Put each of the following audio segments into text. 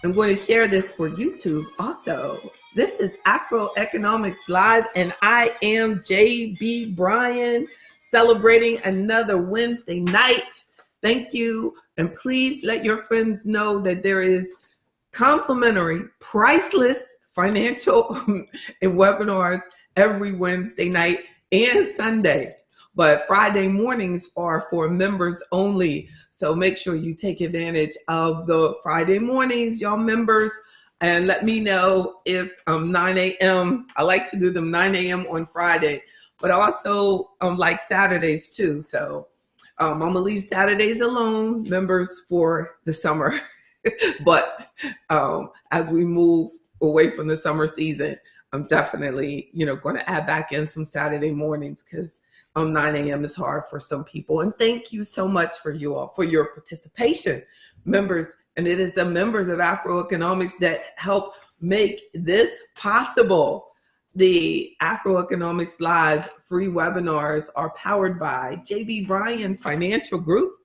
I'm going to share this for YouTube also. This is AfroEconomics Live, and I am JB Bryan, celebrating another Wednesday night. Thank you, and please let your friends know that there is complimentary, priceless financial and webinars every Wednesday night and Sunday. But Friday mornings are for members only. So make sure you take advantage of the Friday mornings, y'all members, and let me know if 9 a.m. I like to do them 9 a.m. on Friday, but also like Saturdays too. So I'm gonna leave Saturdays alone, members, for the summer. But as we move away from the summer season, I'm definitely, going to add back in some Saturday mornings because 9 a.m. is hard for some people. And thank you so much for you all, for your participation, members. And it is the members of AfroEconomics that help make this possible. The AfroEconomics Live free webinars are powered by JB Bryan Financial Group,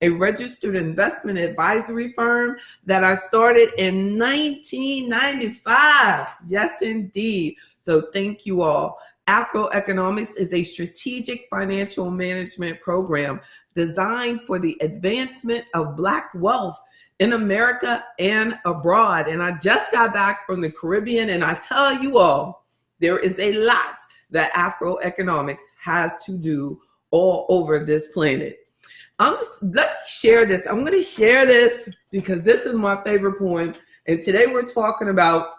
a registered investment advisory firm that I started in 1995. Yes, indeed. So thank you all. AfroEconomics is a strategic financial management program designed for the advancement of Black wealth in America and abroad. And I just got back from the Caribbean, and I tell you all, there is a lot that AfroEconomics has to do all over this planet. Let me share this. I'm going to share this because this is my favorite point. And today we're talking about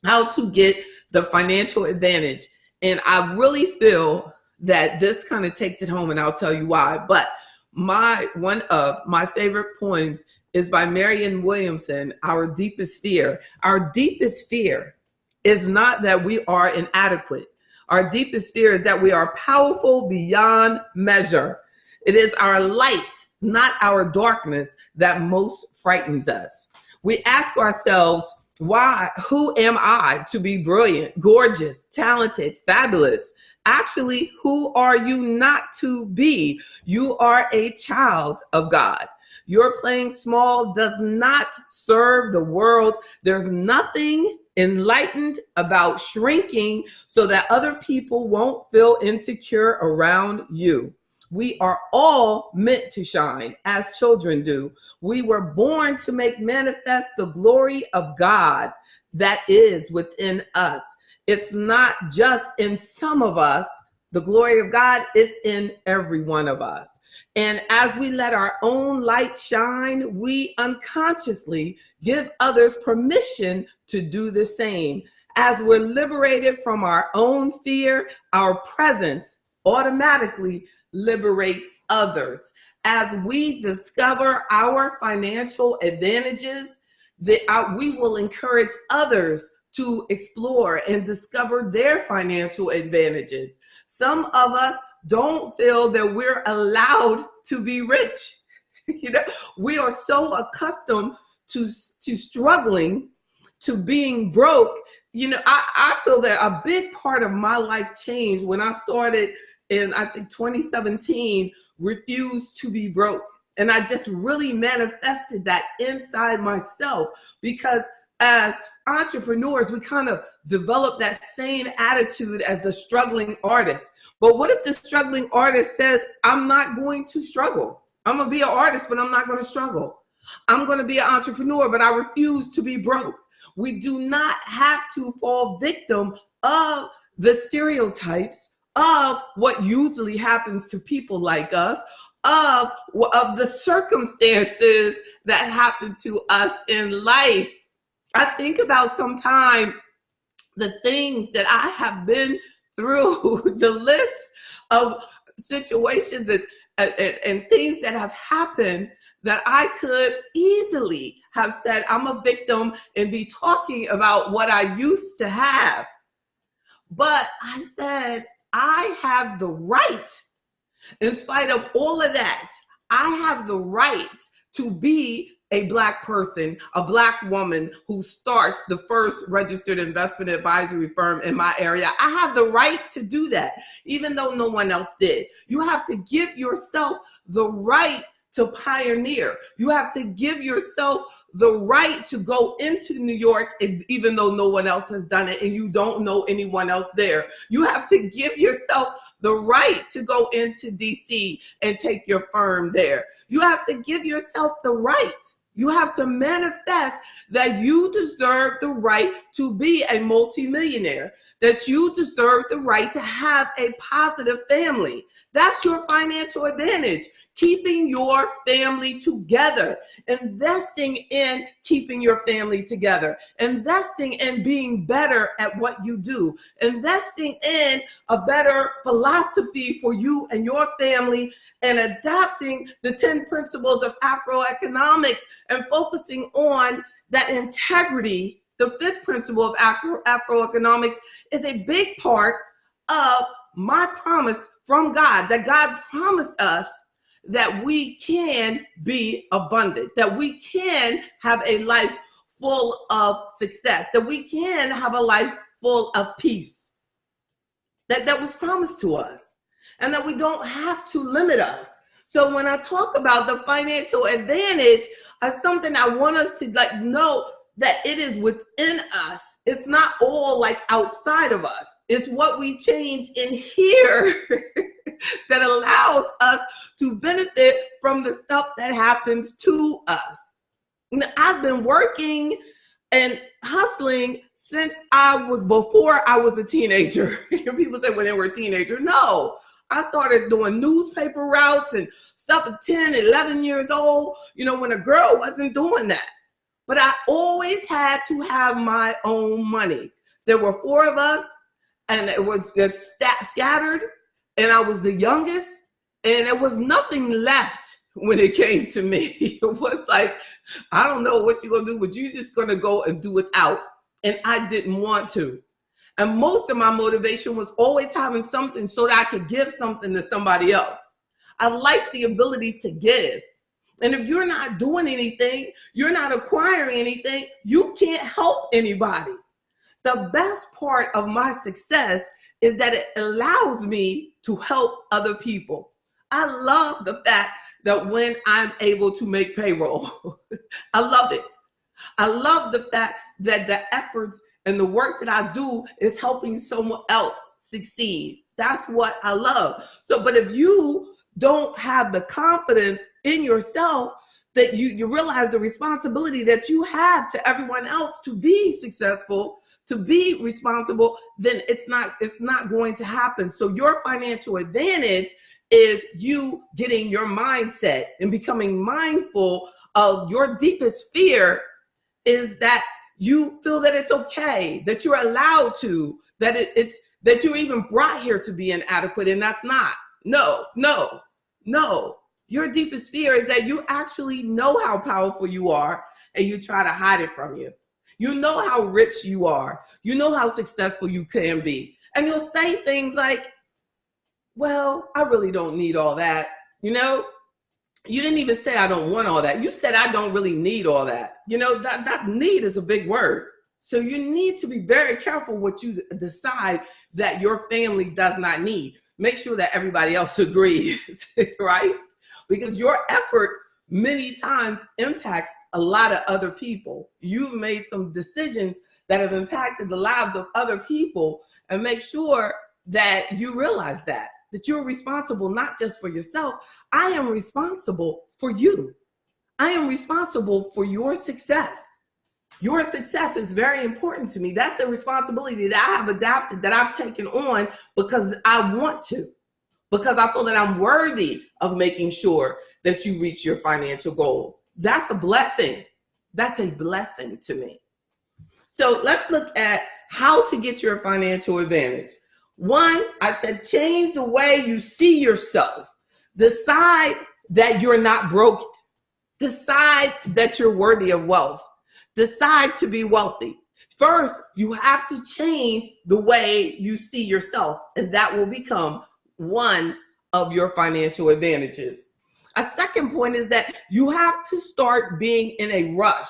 how to get the financial advantage. And I really feel that this kind of takes it home, and I'll tell you why. But one of my favorite poems is by Marianne Williamson, Our Deepest Fear. Our deepest fear is not that we are inadequate. Our deepest fear is that we are powerful beyond measure. It is our light, not our darkness, that most frightens us. We ask ourselves, why? Who am I to be brilliant, gorgeous, talented, fabulous? Actually, who are you not to be? You are a child of God. Your playing small does not serve the world. There's nothing enlightened about shrinking so that other people won't feel insecure around you. We are all meant to shine as children do. We were born to make manifest the glory of God that is within us. It's not just in some of us, the glory of God, it's in every one of us. And as we let our own light shine, we unconsciously give others permission to do the same. As we're liberated from our own fear, our presence automatically liberates others. As we discover our financial advantages, we will encourage others to explore and discover their financial advantages. Some of us don't feel that we're allowed to be rich. We are so accustomed to struggling, to being broke. I feel that a big part of my life changed when I started in, I think, 2017, refused to be broke. And I just really manifested that inside myself, because as entrepreneurs, we kind of develop that same attitude as the struggling artist. But what if the struggling artist says, I'm not going to struggle. I'm going to be an artist, but I'm not going to struggle. I'm going to be an entrepreneur, but I refuse to be broke. We do not have to fall victim of the stereotypes of what usually happens to people like us, of the circumstances that happen to us in life. I think about sometimes the things that I have been through, the list of situations and things that have happened that I could easily have said I'm a victim and be talking about what I used to have. But I said, I have the right, in spite of all of that, I have the right to be a Black person, a Black woman who starts the first registered investment advisory firm in my area. I have the right to do that, even though no one else did. You have to give yourself the right to pioneer. You have to give yourself the right to go into New York, even though no one else has done it and you don't know anyone else there. You have to give yourself the right to go into DC and take your firm there. You have to give yourself the right. You have to manifest that you deserve the right to be a multimillionaire, that you deserve the right to have a positive family. That's your financial advantage, keeping your family together, investing in keeping your family together, investing in being better at what you do, investing in a better philosophy for you and your family, and adopting the 10 principles of AfroEconomics and focusing on that integrity. The 5th principle of AfroEconomics is a big part of my promise from God, that God promised us that we can be abundant, that we can have a life full of success, that we can have a life full of peace. That was promised to us, and that we don't have to limit us. So when I talk about the financial advantage as something, I want us to know that it is within us. It's not all outside of us. It's what we change in here that allows us to benefit from the stuff that happens to us. I've been working and hustling since before I was a teenager. People say when they were a teenager. No, I started doing newspaper routes and stuff at 10, 11 years old, when a girl wasn't doing that. But I always had to have my own money. There were 4 of us, and it was scattered, and I was the youngest, and there was nothing left when it came to me. It was like, I don't know what you're going to do, but you're just going to go and do without. And I didn't want to. And most of my motivation was always having something so that I could give something to somebody else. I like the ability to give. And if you're not doing anything, you're not acquiring anything, you can't help anybody. The best part of my success is that it allows me to help other people. I love the fact that when I'm able to make payroll, I love it. I love the fact that the efforts and the work that I do is helping someone else succeed. That's what I love. So, but if you don't have the confidence in yourself that you realize the responsibility that you have to everyone else to be successful, to be responsible, then it's not going to happen. So your financial advantage is you getting your mindset and becoming mindful of your deepest fear is that you feel that it's okay, that you're allowed to, that that you're even brought here to be inadequate, and that's not. No. Your deepest fear is that you actually know how powerful you are and you try to hide it from you. You know how rich you are. You know how successful you can be. And you'll say things like, well, I really don't need all that. You didn't even say I don't want all that. You said I don't really need all that. That need is a big word. So you need to be very careful what you decide that your family does not need. Make sure that everybody else agrees, right? Because your effort many times impacts a lot of other people. You've made some decisions that have impacted the lives of other people, and make sure that you realize that you're responsible not just for yourself. I am responsible for you. I am responsible for your success. Your success is very important to me. That's a responsibility that I have adopted, that I've taken on because I want to, because I feel that I'm worthy of making sure that you reach your financial goals. That's a blessing. That's a blessing to me. So let's look at how to get your financial advantage. 1, I said, change the way you see yourself. Decide that you're not broke. Decide that you're worthy of wealth. Decide to be wealthy. First, you have to change the way you see yourself, and that will become one of your financial advantages. A second point is that you have to start being in a rush.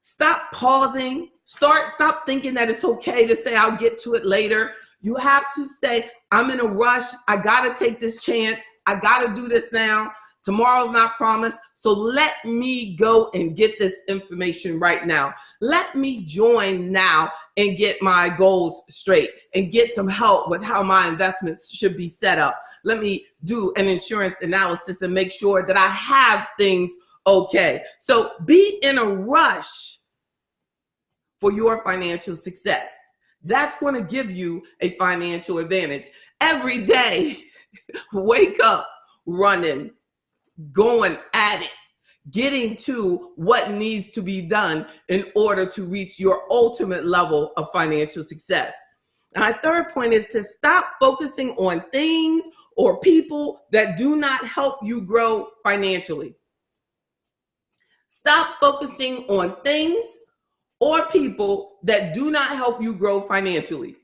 Stop pausing. Stop thinking that it's okay to say, I'll get to it later. You have to say, I'm in a rush. I got to take this chance. I got to do this now. Tomorrow's not promised. So let me go and get this information right now. Let me join now and get my goals straight and get some help with how my investments should be set up. Let me do an insurance analysis and make sure that I have things okay. So be in a rush for your financial success. That's going to give you a financial advantage. Every day, wake up running, going at it, getting to what needs to be done in order to reach your ultimate level of financial success. And my third point is to stop focusing on things or people that do not help you grow financially. Stop focusing on things or people that do not help you grow financially.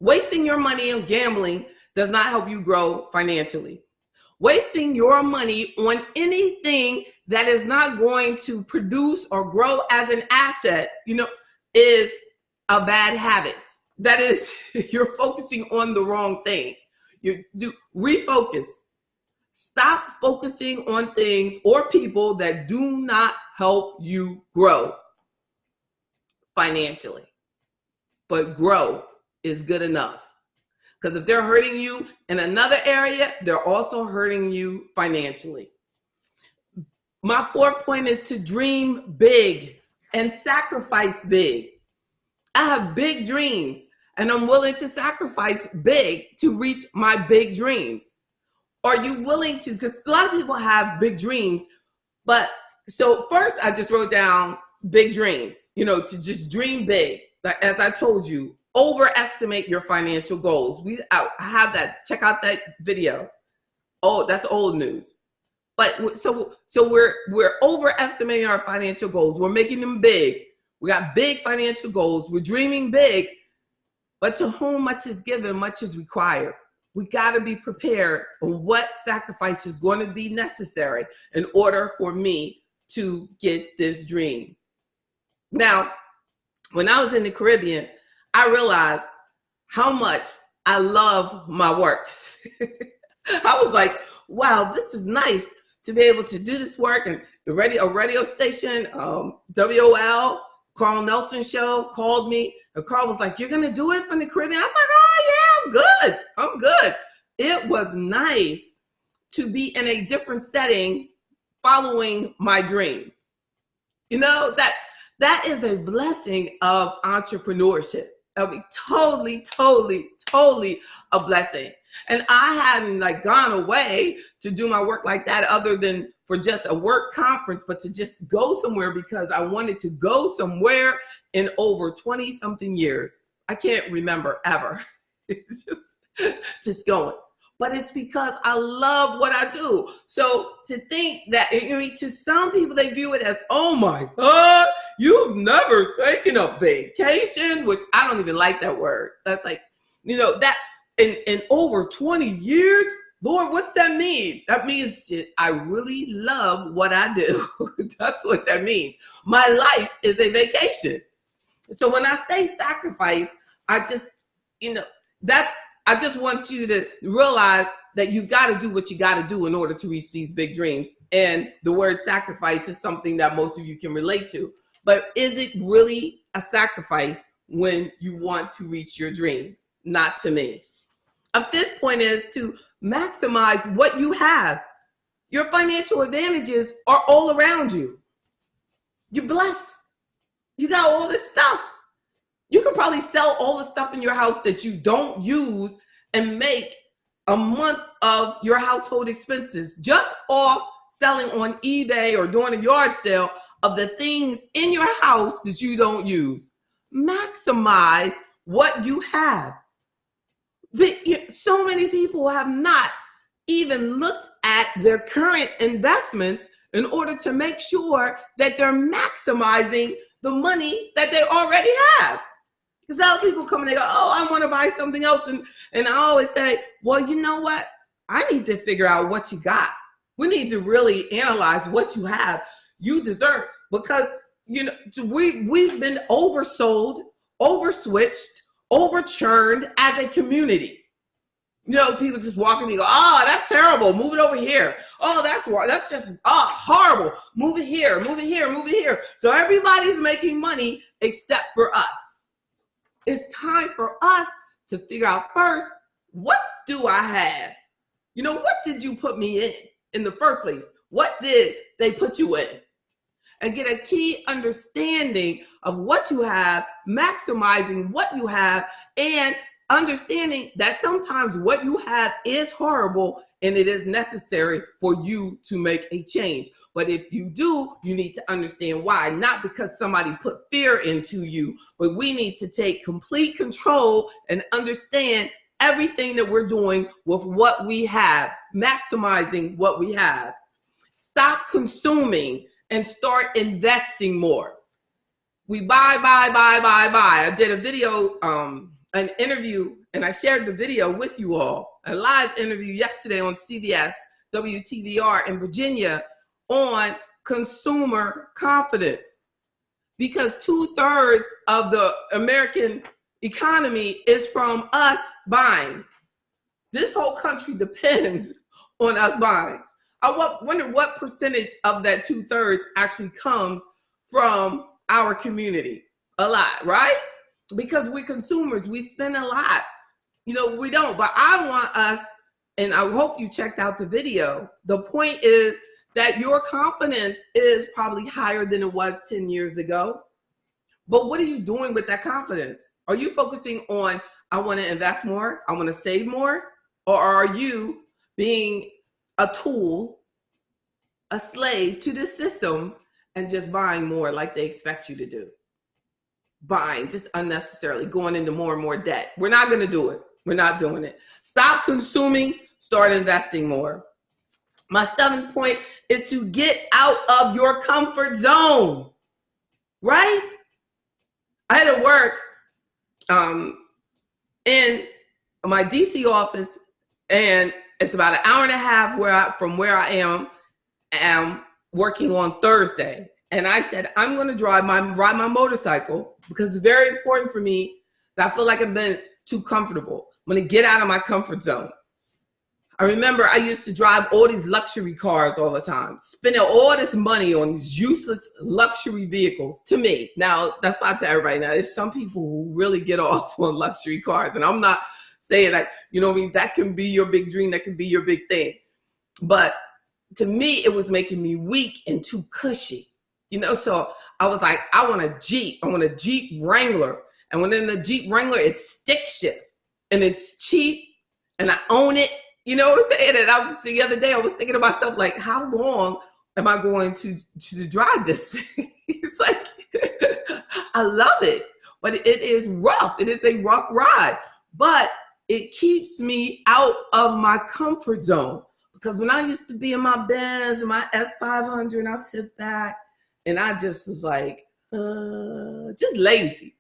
Wasting your money on gambling does not help you grow financially. Wasting your money on anything that is not going to produce or grow as an asset, is a bad habit. That is, you're focusing on the wrong thing. Refocus. Stop focusing on things or people that do not help you grow financially. But grow is good enough. Because if they're hurting you in another area, they're also hurting you financially. My fourth point is to dream big and sacrifice big. I have big dreams, and I'm willing to sacrifice big to reach my big dreams. Are you willing to? Because a lot of people have big dreams, but so first I just wrote down big dreams, to just dream big. Like, as I told you, overestimate your financial goals. I have that. Check out that video. Oh, that's old news. But so we're overestimating our financial goals. We're making them big. We got big financial goals. We're dreaming big. But to whom much is given, much is required. We got to be prepared on what sacrifice is going to be necessary in order for me to get this dream. Now, when I was in the Caribbean, I realized how much I love my work. I was like, wow, this is nice to be able to do this work. And a radio station, WOL, Carl Nelson show called me. And Carl was like, you're going to do it from the Caribbean? I was like, oh yeah, I'm good. It was nice to be in a different setting following my dream. That is a blessing of entrepreneurship. I mean, totally a blessing. And I hadn't gone away to do my work like that other than for just a work conference, but to just go somewhere because I wanted to go somewhere in over 20 something years. I can't remember ever. It's just going. But it's because I love what I do. So to think that, to some people, they view it as, oh my God, you've never taken a vacation, which I don't even like that word. That's like, that in over 20 years, Lord, what's that mean? That means I really love what I do. That's what that means. My life is a vacation. So when I say sacrifice, I just want you to realize that you got to do what you got to do in order to reach these big dreams. And the word sacrifice is something that most of you can relate to. But is it really a sacrifice when you want to reach your dream? Not to me. A fifth point is to maximize what you have. Your financial advantages are all around you. You're blessed. You got all this stuff. You could probably sell all the stuff in your house that you don't use and make a month of your household expenses just off selling on eBay or doing a yard sale of the things in your house that you don't use. Maximize what you have. So many people have not even looked at their current investments in order to make sure that they're maximizing the money that they already have. Because a lot of people come and they go, oh, I want to buy something else. And I always say, well, you know what? I need to figure out what you got. We need to really analyze what you have. You deserve, because we've been oversold, overswitched, overchurned as a community. You know, people just walking and go, oh, that's terrible. Move it over here. Oh, that's just horrible. Move it here, move it here, move it here. So everybody's making money except for us. It's time for us to figure out first, what do I have? You know, what did you put me in the first place? What did they put you in? And get a key understanding of what you have, maximizing what you have, and understanding that sometimes what you have is horrible and it is necessary for you to make a change. But if you do, you need to understand why. Not because somebody put fear into you, but we need to take complete control and understand everything that we're doing with what we have, maximizing what we have. Stop consuming and start investing more. We buy. I did a video, an interview, and I shared the video with you all, a live interview yesterday on CBS WTVR in Virginia on consumer confidence, because 2/3 of the American economy is from us buying. This whole country depends on us buying. I wonder what percentage of that 2/3 actually comes from our community. A lot, right? Because we're consumers, we spend a lot. You know, we don't, but I want us, and I hope you checked out the video. The point is that your confidence is probably higher than it was 10 years ago. But what are you doing with that confidence? Are you focusing on, I want to invest more, I want to save more? Or are you being a tool, a slave to the system and just buying more like they expect you to do? Buying just unnecessarily, going into more and more debt. We're not going to do it. We're not doing it. Stop consuming, start investing more. My 7th point is to get out of your comfort zone, right? I had to work in my DC office, and it's about an hour and a half from where I am working on Thursday. And I said, I'm going to ride my motorcycle, because it's very important for me that I feel like I've been too comfortable. I'm going to get out of my comfort zone. I remember I used to drive all these luxury cars all the time, spending all this money on these useless luxury vehicles. To me, now that's not to everybody. Now there's some people who really get off on luxury cars, and I'm not saying that, you know what I mean, that can be your big dream, that can be your big thing. But to me, it was making me weak and too cushy, you know? So I was like, I want a Jeep Wrangler. And when in the Jeep Wrangler, it's stick shift and it's cheap and I own it. You know what I'm saying? And the other day I was thinking to myself, like, how long am I going to drive this thing? It's like, I love it, but it is rough. It is a rough ride, but it keeps me out of my comfort zone. Because when I used to be in my Benz and my S500, and I sit back and I just was like, just lazy.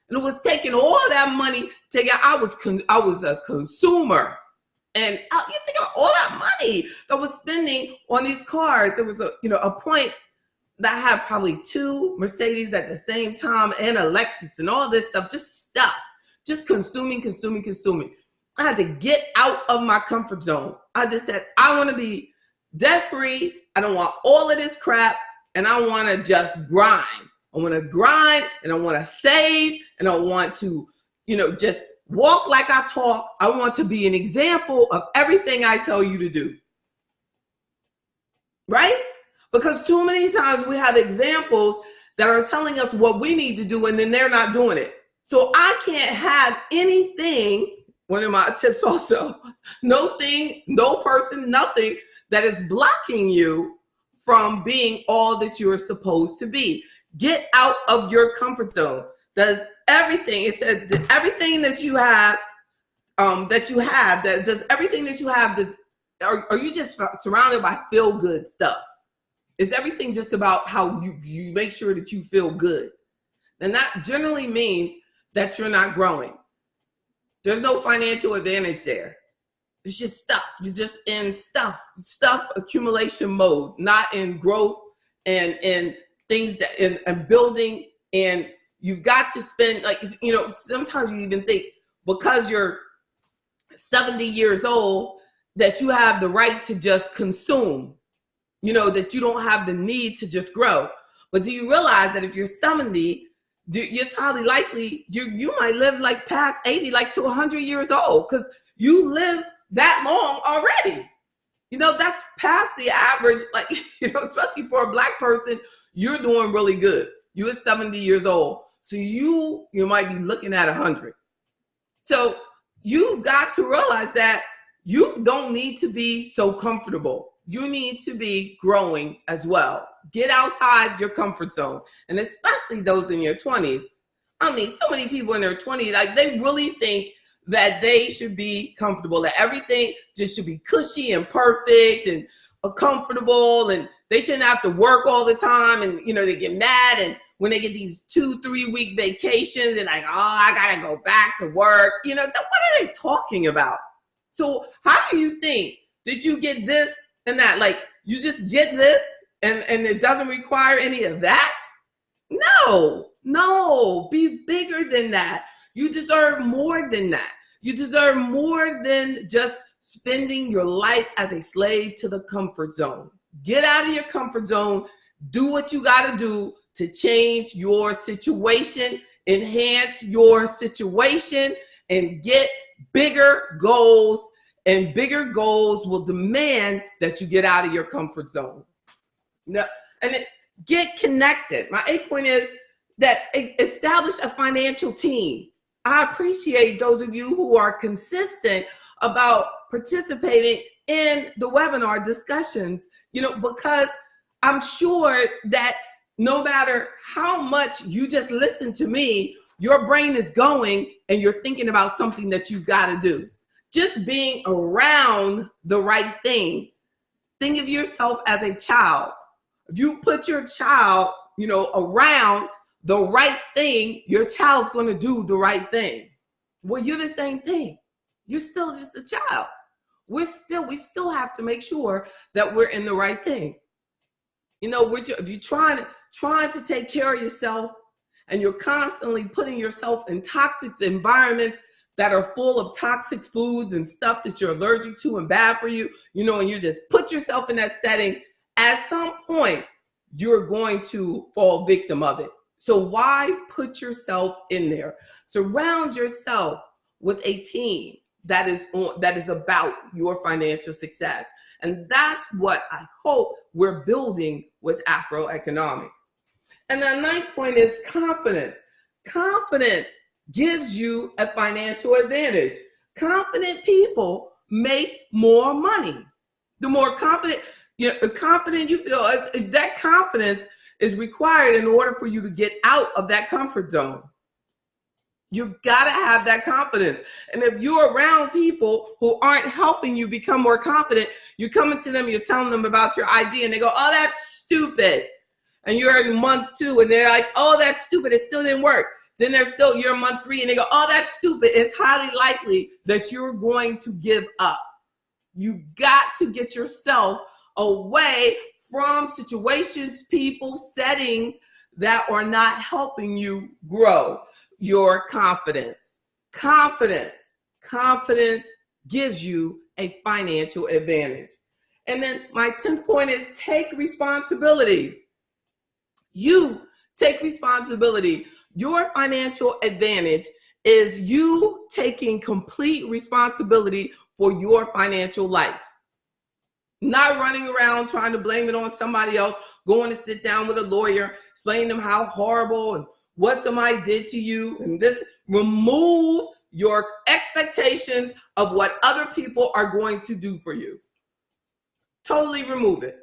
And it was taking all that money to get. I was a consumer, and you think about all that money that I was spending on these cars. There was a point that I had probably 2 Mercedes at the same time and a Lexus and all this stuff, just consuming. I had to get out of my comfort zone. I just said, I want to be debt free. I don't want all of this crap, and I want to just grind. I want to grind, and I want to save, and I want to, just walk like I talk. I want to be an example of everything I tell you to do. Right? Because too many times we have examples that are telling us what we need to do, and then they're not doing it. So I can't have anything, one of my tips also, no person, nothing that is blocking you from being all that you're supposed to be. Get out of your comfort zone. Does everything, it says everything that you have, does everything that you have, are you just surrounded by feel good stuff? Is everything just about how you make sure that you feel good? And that generally means that you're not growing. There's no financial advantage there. It's just stuff. You're just in stuff accumulation mode, not in growth and things and building. And you've got to spend, sometimes you even think because you're 70 years old that you have the right to just consume, that you don't have the need to just grow. But do you realize that if you're 70, it's highly likely you might live like past 80, like to 100 years old, because you lived that long already. That's past the average, like, especially for a Black person, you're doing really good. You're 70 years old. So you might be looking at 100. So you've got to realize that you don't need to be so comfortable. You need to be growing as well. Get outside your comfort zone. And especially those in your 20s. I mean, so many people in their 20s, like, they really think that they should be comfortable, that everything just should be cushy and perfect and comfortable, and they shouldn't have to work all the time. And, they get mad. And when they get these 2-3 week vacations, they're like, oh, I got to go back to work. What are they talking about? So how do you think that you get this and that? Like, you just get this and it doesn't require any of that? No, be bigger than that. You deserve more than that. You deserve more than just spending your life as a slave to the comfort zone. Get out of your comfort zone. Do what you got to do to change your situation, enhance your situation, and get bigger goals. And bigger goals will demand that you get out of your comfort zone. Get connected. My 8th point is that establish a financial team. I appreciate those of you who are consistent about participating in the webinar discussions, because I'm sure that no matter how much you just listen to me, your brain is going and you're thinking about something that you've got to do. Just being around the right thing. Think of yourself as a child. If you put your child, around the right thing, your child's going to do the right thing. Well, you're the same thing. You're still just a child. We still have to make sure that we're in the right thing. If you're trying to take care of yourself and you're constantly putting yourself in toxic environments that are full of toxic foods and stuff that you're allergic to and bad for you, and you just put yourself in that setting, at some point, you're going to fall victim of it. So why put yourself in there? Surround yourself with a team that is about your financial success. And that's what I hope we're building with AfroEconomics. And the 9th point is confidence. Confidence gives you a financial advantage. Confident people make more money. The more confident you feel, that confidence is required in order for you to get out of that comfort zone. You've got to have that confidence. And if you're around people who aren't helping you become more confident, you're coming to them, you're telling them about your idea, and they go, oh, that's stupid. And you're in month 2, and they're like, oh, that's stupid. It still didn't work. Then you're in month 3, and they go, oh, that's stupid. It's highly likely that you're going to give up. You've got to get yourself away from situations, people, settings that are not helping you grow your confidence. Confidence gives you a financial advantage. And then my 10th point is take responsibility. You take responsibility. Your financial advantage is you taking complete responsibility for your financial life. Not running around trying to blame it on somebody else, going to sit down with a lawyer, explaining them how horrible and what somebody did to you. And this, remove your expectations of what other people are going to do for you. Totally remove it.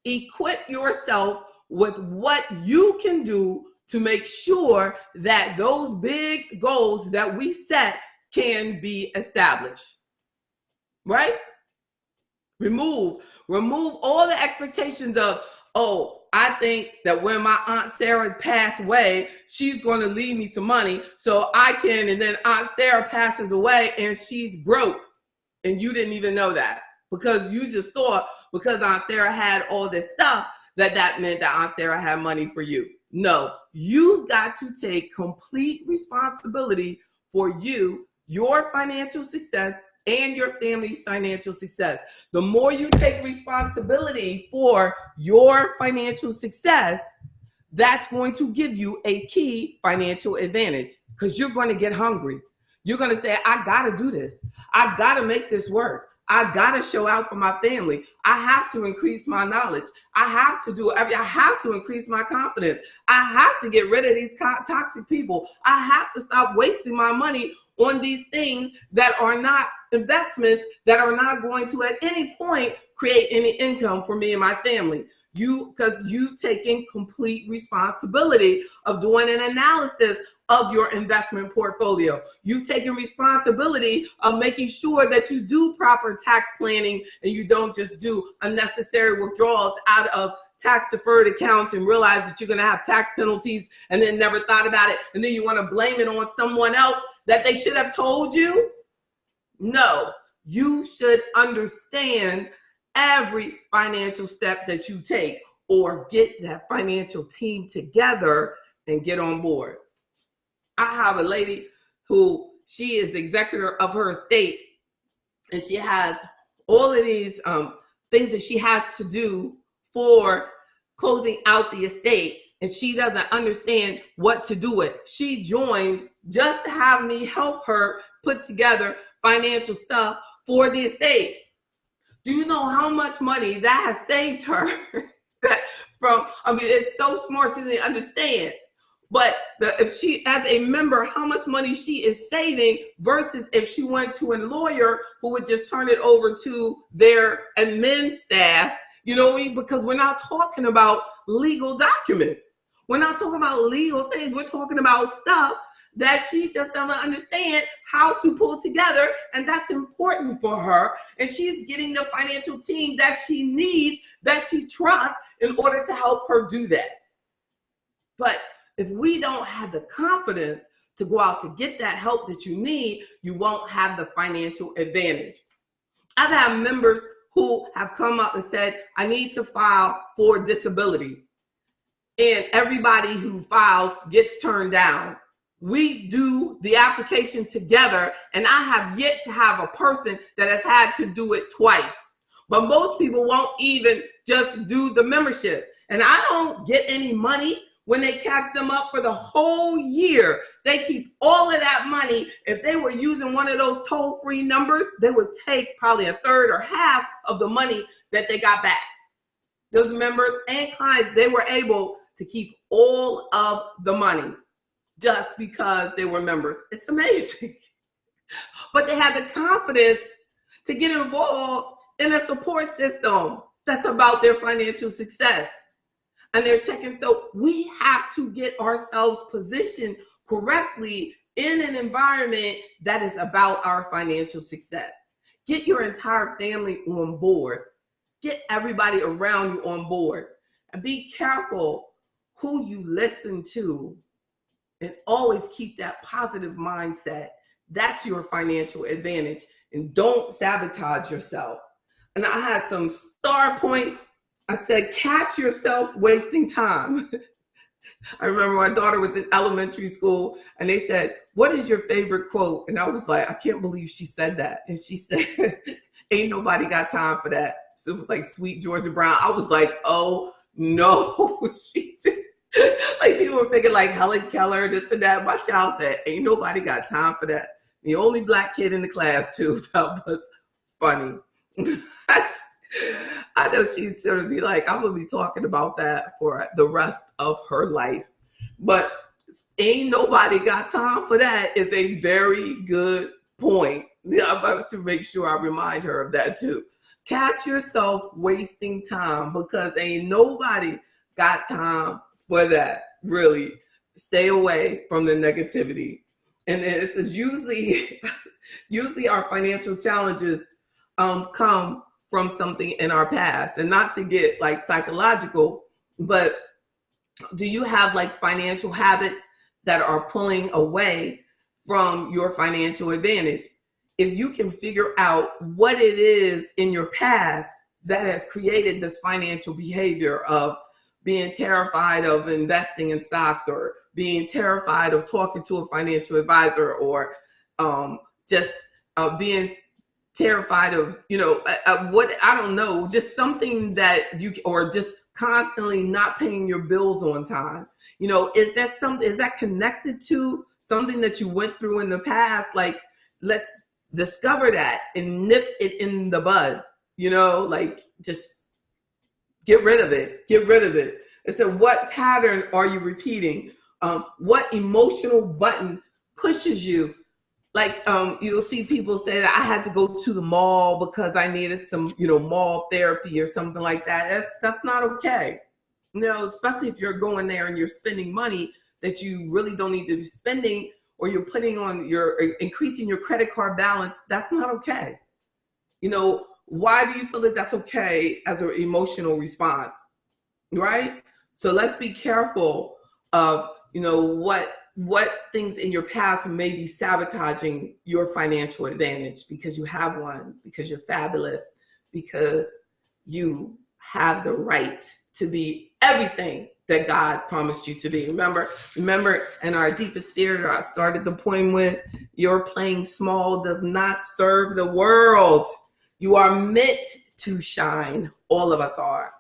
Equip yourself with what you can do to make sure that those big goals that we set can be established. Right? Remove all the expectations of, oh, I think that when my Aunt Sarah passed away, she's going to leave me some money so I can, and then Aunt Sarah passes away and she's broke. And you didn't even know that because you just thought because Aunt Sarah had all this stuff that meant that Aunt Sarah had money for you. No, you've got to take complete responsibility for you, your financial success, and your family's financial success. The more you take responsibility for your financial success, that's going to give you a key financial advantage, because you're going to get hungry. You're going to say, I got to do this. I got to make this work. I got to show out for my family. I have to increase my knowledge. I have to increase my confidence. I have to get rid of these toxic people. I have to stop wasting my money on these things that are not investments, that are not going to at any point create any income for me and my family. Because you've taken complete responsibility of doing an analysis of your investment portfolio. You've taken responsibility of making sure that you do proper tax planning and you don't just do unnecessary withdrawals out of tax deferred accounts and realize that you're going to have tax penalties and then never thought about it. And then you want to blame it on someone else that they should have told you. No, you should understand every financial step that you take, or get that financial team together and get on board. I have a lady who, she is executor of her estate, and she has all of these things that she has to do for closing out the estate, and she doesn't understand what to do with. She joined just to have me help her put together financial stuff for the estate. Do you know how much money that has saved her? It's so smart, she didn't understand. But if she, as a member, how much money she is saving versus if she went to a lawyer who would just turn it over to their admin staff, you know what I mean? Because we're not talking about legal documents. We're not talking about legal things. We're talking about stuff that she just doesn't understand how to pull together, and that's important for her. And she's getting the financial team that she needs, that she trusts, in order to help her do that. But if we don't have the confidence to go out to get that help that you need, you won't have the financial advantage. I've had members who have come up and said, I need to file for disability. And everybody who files gets turned down. We do the application together, and I have yet to have a person that has had to do it twice. But most people won't even just do the membership. And I don't get any money when they catch them up for the whole year. They keep all of that money. If they were using one of those toll-free numbers, they would take probably a third or half of the money that they got back. Those members and clients, they were able to keep all of the money just because they were members. It's amazing. But they had the confidence to get involved in a support system that's about their financial success. And they're checking. So we have to get ourselves positioned correctly in an environment that is about our financial success. Get your entire family on board. Get everybody around you on board. And be careful who you listen to. And always keep that positive mindset. That's your financial advantage. And don't sabotage yourself. And I had some star points. I said, catch yourself wasting time. I remember my daughter was in elementary school and they said, what is your favorite quote? And I was like, I can't believe she said that. And she said, ain't nobody got time for that. So it was like Sweet Georgia Brown. I was like, oh no, she did. Like people were thinking like Helen Keller, this and that. My child said, ain't nobody got time for that. The only black kid in the class too. That was funny. I know she'd sort of be like, I'm going to be talking about that for the rest of her life. But ain't nobody got time for that is a very good point. I'm about to make sure I remind her of that too. Catch yourself wasting time, because ain't nobody got time for that. Really, stay away from the negativity. And this is usually our financial challenges come from something in our past. And not to get like psychological, but do you have like financial habits that are pulling away from your financial advantage? If you can figure out what it is in your past that has created this financial behavior of being terrified of investing in stocks, or being terrified of talking to a financial advisor, or being terrified of, what, I don't know, just something that or just constantly not paying your bills on time. Is that connected to something that you went through in the past? Like, let's discover that and nip it in the bud, just get rid of it. And so what pattern are you repeating? What emotional button pushes you? Like, you'll see people say that I had to go to the mall because I needed some, mall therapy or something like that. That's not okay. Especially if you're going there and you're spending money that you really don't need to be spending, or you're increasing your credit card balance. That's not okay. Why do you feel that that's okay as an emotional response? Right? So let's be careful of, what things in your past may be sabotaging your financial advantage, because you have one, because you're fabulous, because you have the right to be everything that God promised you to be. Remember, in our deepest fear, I started the poem with, your playing small does not serve the world. You are meant to shine. All of us are.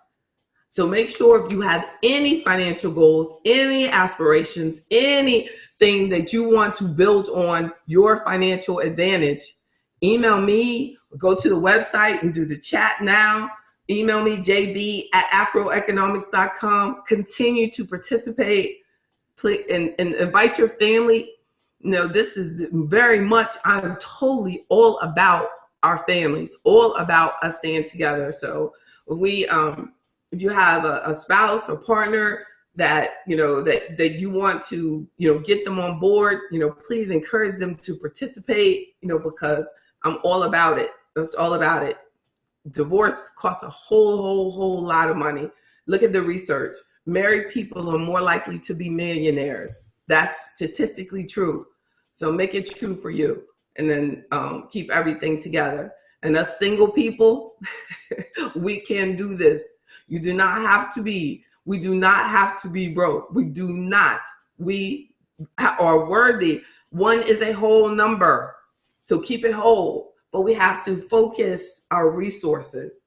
So make sure if you have any financial goals, any aspirations, anything that you want to build on your financial advantage, email me, go to the website and do the chat now. Email me, jb@afroeconomics.com. Continue to participate and invite your family. This is very much, I'm totally all about our families, all about us staying together. So if you have a spouse or partner that, that you want to, get them on board, please encourage them to participate, because I'm all about it. That's all about it. Divorce costs a whole lot of money. Look at the research. Married people are more likely to be millionaires. That's statistically true. So make it true for you, and then keep everything together. And us single people, we can do this. We do not have to be broke. We are worthy. One is a whole number. So keep it whole. But we have to focus our resources.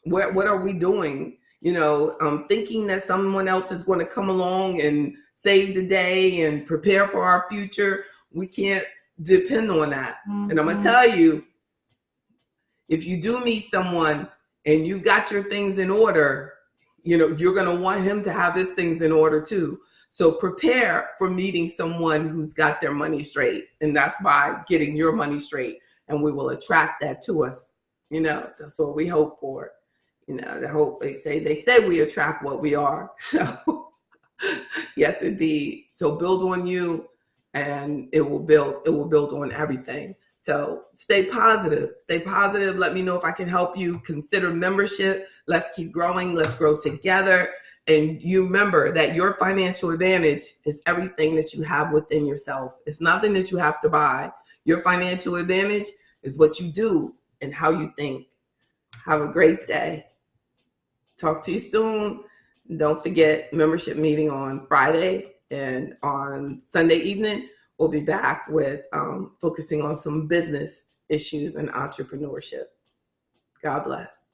What are we doing? Thinking that someone else is going to come along and save the day and prepare for our future. We can't depend on that. Mm-hmm. And I'm going to tell you, if you do meet someone and you got your things in order, you're going to want him to have his things in order too. So prepare for meeting someone who's got their money straight. And that's by getting your money straight. And we will attract that to us. That's what we hope for. The hope, they say we attract what we are. So yes, indeed. So build on you, and it will build on everything. So stay positive. Let me know if I can help you. Consider membership. Let's keep growing. Let's grow together. And you remember that your financial advantage is everything that you have within yourself. It's nothing that you have to buy. Your financial advantage is what you do and how you think. Have a great day. Talk to you soon. Don't forget, membership meeting on Friday, and on Sunday evening, we'll be back with focusing on some business issues and entrepreneurship. God bless.